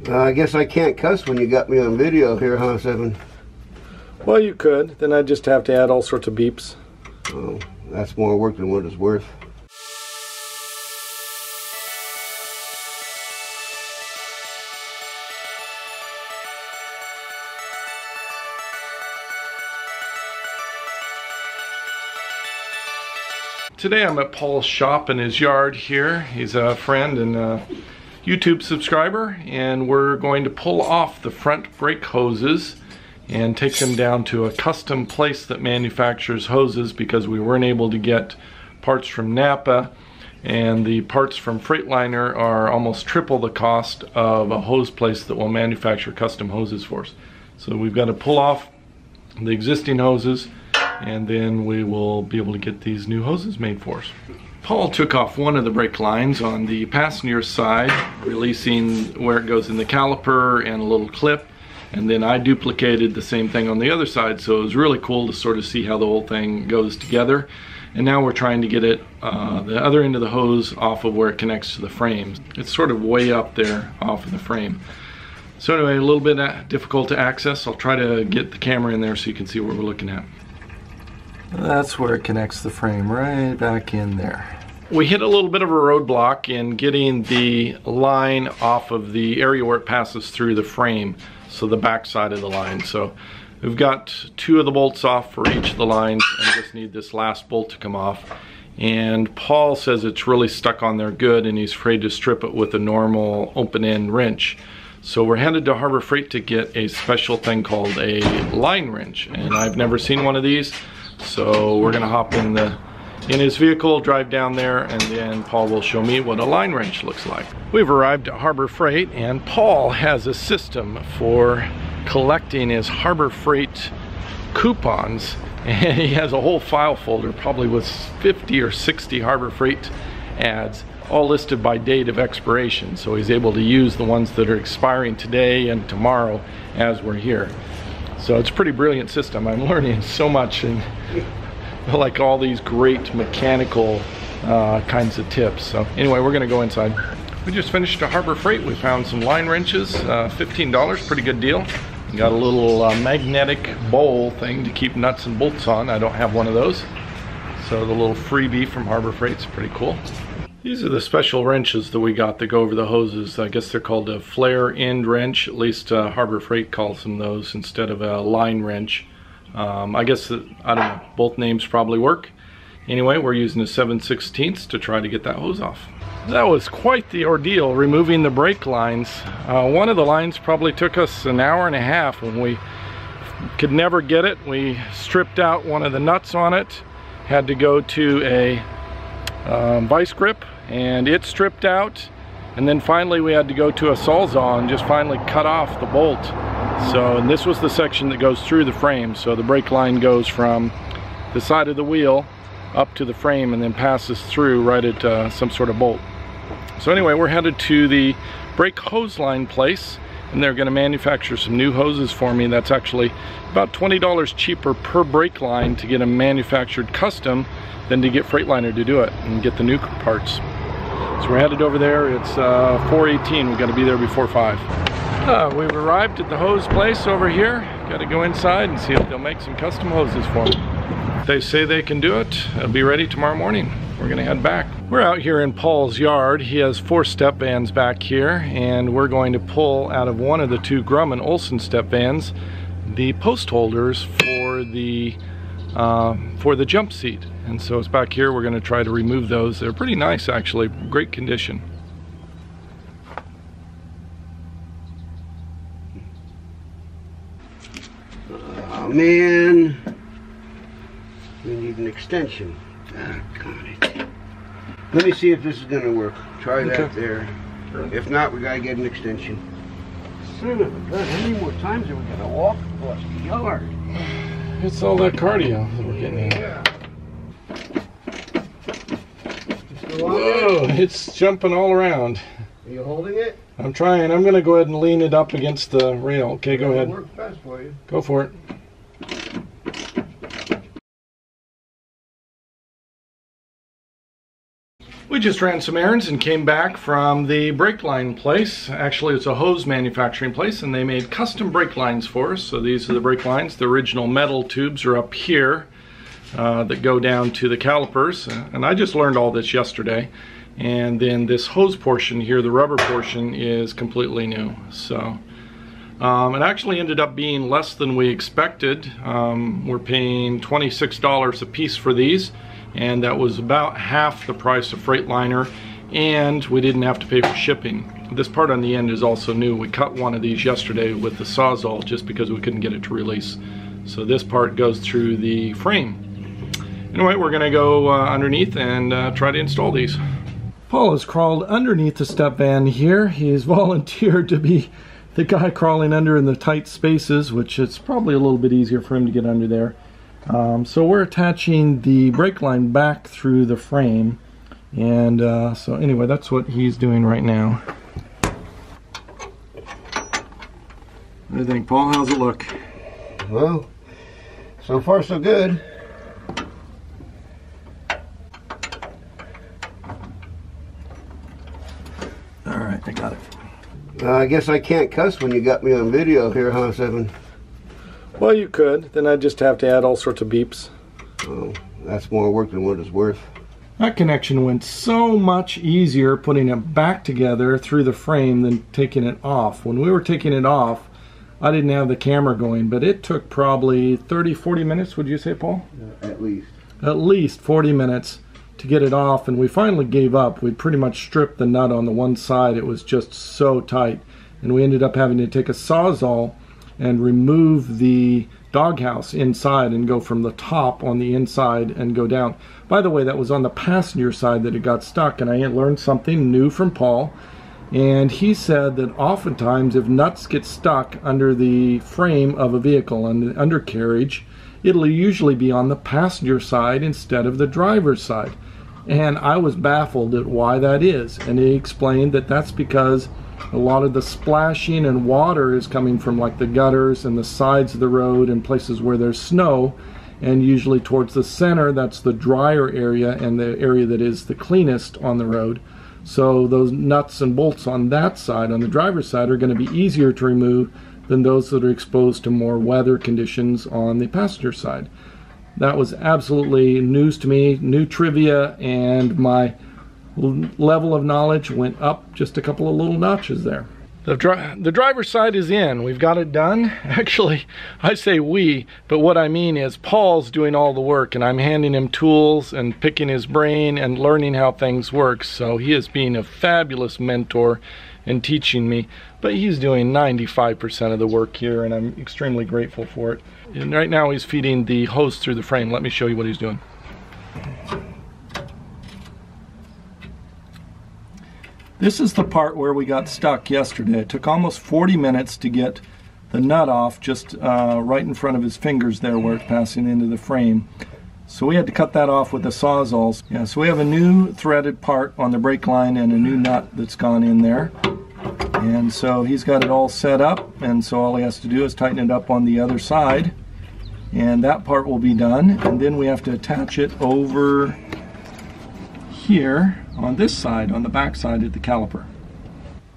I guess I can't cuss when you got me on video here, huh, Seven? Well, you could. Then I'd just have to add all sorts of beeps. Oh, that's more work than what it's worth. Today I'm at Paul's shop in his yard here. He's a friend and a YouTube subscriber, and we're going to pull off the front brake hoses and take them down to a custom place that manufactures hoses, because we weren't able to get parts from Napa, and the parts from Freightliner are almost triple the cost of a hose place that will manufacture custom hoses for us. So we've got to pull off the existing hoses, and then we will be able to get these new hoses made for us. Paul took off one of the brake lines on the passenger side, releasing where it goes in the caliper and a little clip, and then I duplicated the same thing on the other side, so it was really cool to sort of see how the whole thing goes together. And now we're trying to get it, the other end of the hose off of where it connects to the frame. It's sort of way up there off of the frame. So anyway, a little bit difficult to access. I'll try to get the camera in there so you can see what we're looking at. That's where it connects the frame, right back in there. We hit a little bit of a roadblock in getting the line off of the area where it passes through the frame, so the back side of the line. So we've got 2 of the bolts off for each of the lines, and just need this last bolt to come off. And Paul says it's really stuck on there good, and he's afraid to strip it with a normal open-end wrench. So we're headed to Harbor Freight to get a special thing called a line wrench, and I've never seen one of these. So we're gonna hop in his vehicle, drive down there, and then Paul will show me what a line wrench looks like. We've arrived at Harbor Freight, and Paul has a system for collecting his Harbor Freight coupons, and he has a whole file folder, probably with 50 or 60 Harbor Freight ads, all listed by date of expiration. So he's able to use the ones that are expiring today and tomorrow as we're here. So it's a pretty brilliant system. I'm learning so much, and like all these great mechanical kinds of tips. So anyway, we're gonna go inside. We just finished a Harbor Freight. We found some line wrenches, $15, pretty good deal. We got a little magnetic bowl thing to keep nuts and bolts on. I don't have one of those. So the little freebie from Harbor Freight's pretty cool. These are the special wrenches that we got that go over the hoses. I guess they're called a flare end wrench. At least Harbor Freight calls them those instead of a line wrench. I guess, I don't know, both names probably work. Anyway, we're using a 7/16 to try to get that hose off. That was quite the ordeal, removing the brake lines. One of the lines probably took us an hour and a half, and we could never get it. We stripped out one of the nuts on it, had to go to a vice grip, and it stripped out, and then finally we had to go to a Sawzall and just finally cut off the bolt. So, and this was the section that goes through the frame, so the brake line goes from the side of the wheel up to the frame and then passes through right at some sort of bolt. So anyway, we're headed to the brake hose line place, and they're going to manufacture some new hoses for me. That's actually about $20 cheaper per brake line to get them manufactured custom than to get Freightliner to do it and get the new parts. So we're headed over there. It's 4:18. We've got to be there before 5. We've arrived at the hose place over here. Got to go inside and see if they'll make some custom hoses for me. If they say they can do it, I'll be ready tomorrow morning. We're gonna head back. We're out here in Paul's yard. He has 4 step vans back here, and we're going to pull out of one of the 2 Grumman Olson step vans the post holders for the jump seat. And so it's back here. We're going to try to remove those. They're pretty nice, actually, great condition. Oh man, we need an extension. Got it. Let me see if this is going to work. Try that there. If not, we got to get an extension. Son of a gun, how many more times are we going to walk across the yard? It's all that cardio that we're getting in. Yeah. Whoa, it's jumping all around. Are you holding it? I'm trying. I'm going to go ahead and lean it up against the rail. Okay, go ahead. Work best for you. Go for it. We just ran some errands and came back from the brake line place. Actually, it's a hose manufacturing place, and they made custom brake lines for us. So these are the brake lines. The original metal tubes are up here that go down to the calipers. And I just learned all this yesterday. And then this hose portion here, the rubber portion, is completely new. So it actually ended up being less than we expected. We're paying $26 a piece for these, and that was about half the price of Freightliner, and we didn't have to pay for shipping. This part on the end is also new. We cut one of these yesterday with the Sawzall just because we couldn't get it to release. So this part goes through the frame. Anyway, we're gonna go underneath and try to install these. Paul has crawled underneath the step van here. He's volunteered to be the guy crawling under in the tight spaces, which it's probably a little bit easier for him to get under there. So we're attaching the brake line back through the frame, and so anyway, that's what he's doing right now. What do you think, Paul? How's it look? Well, so far so good. Alright, I got it. I guess I can't cuss when you got me on video here, huh, Seven? Well, you could. Then I'd just have to add all sorts of beeps. Oh, that's more work than what it's worth. That connection went so much easier putting it back together through the frame than taking it off. When we were taking it off, I didn't have the camera going, but it took probably 30-40 minutes, would you say, Paul? At least. At least 40 minutes to get it off, and we finally gave up. We pretty much stripped the nut on the one side. It was just so tight, and we ended up having to take a Sawzall and remove the doghouse inside and go from the top on the inside and go down. By the way, that was on the passenger side that it got stuck, and I had learned something new from Paul, and he said that oftentimes if nuts get stuck under the frame of a vehicle and the undercarriage, it'll usually be on the passenger side instead of the driver's side. And I was baffled at why that is, and he explained that that's because a lot of the splashing and water is coming from like the gutters and the sides of the road and places where there's snow, and usually towards the center, that's the drier area and the area that is the cleanest on the road. So those nuts and bolts on that side, on the driver's side, are going to be easier to remove than those that are exposed to more weather conditions on the passenger side. That was absolutely news to me, new trivia, and my level of knowledge went up just a couple of little notches there. The driver's side is in. We've got it done. Actually, I say we, but what I mean is Paul's doing all the work, and I'm handing him tools and picking his brain and learning how things work. So he is being a fabulous mentor and teaching me, but he's doing 95% of the work here, and I'm extremely grateful for it. And right now he's feeding the hose through the frame. Let me show you what he's doing. This is the part where we got stuck yesterday. It took almost 40 minutes to get the nut off just right in front of his fingers there where it's passing into the frame. So we had to cut that off with the Sawzalls. Yeah, so we have a new threaded part on the brake line and a new nut that's gone in there. And so he's got it all set up, and so all he has to do is tighten it up on the other side, and that part will be done. And then we have to attach it over here on this side, on the back side of the caliper.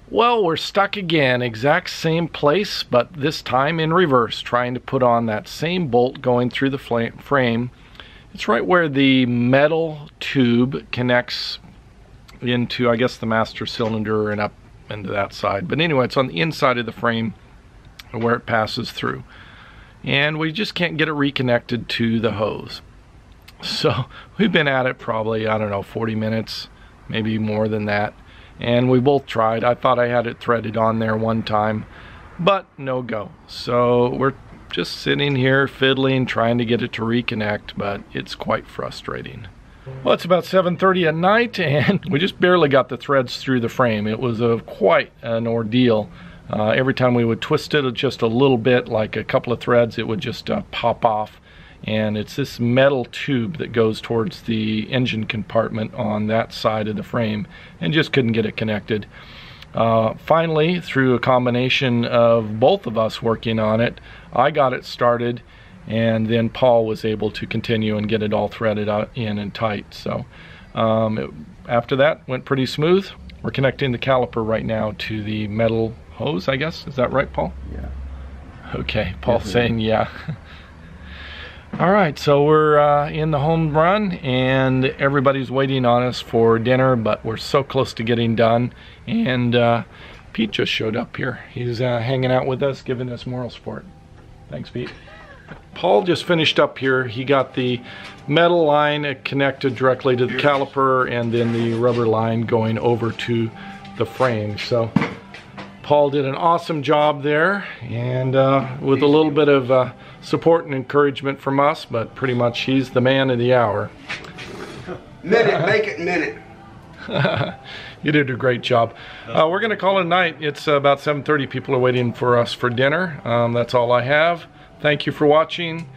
Well, we're stuck again, exact same place, but this time in reverse, trying to put on that same bolt going through the frame. It's right where the metal tube connects into, I guess, the master cylinder and up into that side. But anyway, it's on the inside of the frame where it passes through. And we just can't get it reconnected to the hose. So we've been at it probably, I don't know, 40 minutes, maybe more than that. And we both tried. I thought I had it threaded on there one time, but no go. So we're just sitting here fiddling, trying to get it to reconnect, but it's quite frustrating. Well, it's about 7:30 at night, and we just barely got the threads through the frame. It was quite an ordeal. Every time we would twist it just a little bit, like a couple of threads, it would just pop off. And it's this metal tube that goes towards the engine compartment on that side of the frame, and just couldn't get it connected. Finally, through a combination of both of us working on it, I got it started, and then Paul was able to continue and get it all threaded out in and tight. So After that, went pretty smooth. We're connecting the caliper right now to the metal hose, I guess. Is that right, Paul? Yeah. Okay, Paul's saying yeah. All right, so we're in the home run, and everybody's waiting on us for dinner, but we're so close to getting done. And Pete just showed up here. He's hanging out with us, giving us moral support. Thanks, Pete. Paul just finished up here. He got the metal line connected directly to the caliper, and then the rubber line going over to the frame. So Paul did an awesome job there, and with a little bit of support and encouragement from us, but pretty much he's the man of the hour. Minute, make it minute. You did a great job. We're going to call it a night. It's about 7:30. People are waiting for us for dinner. That's all I have. Thank you for watching.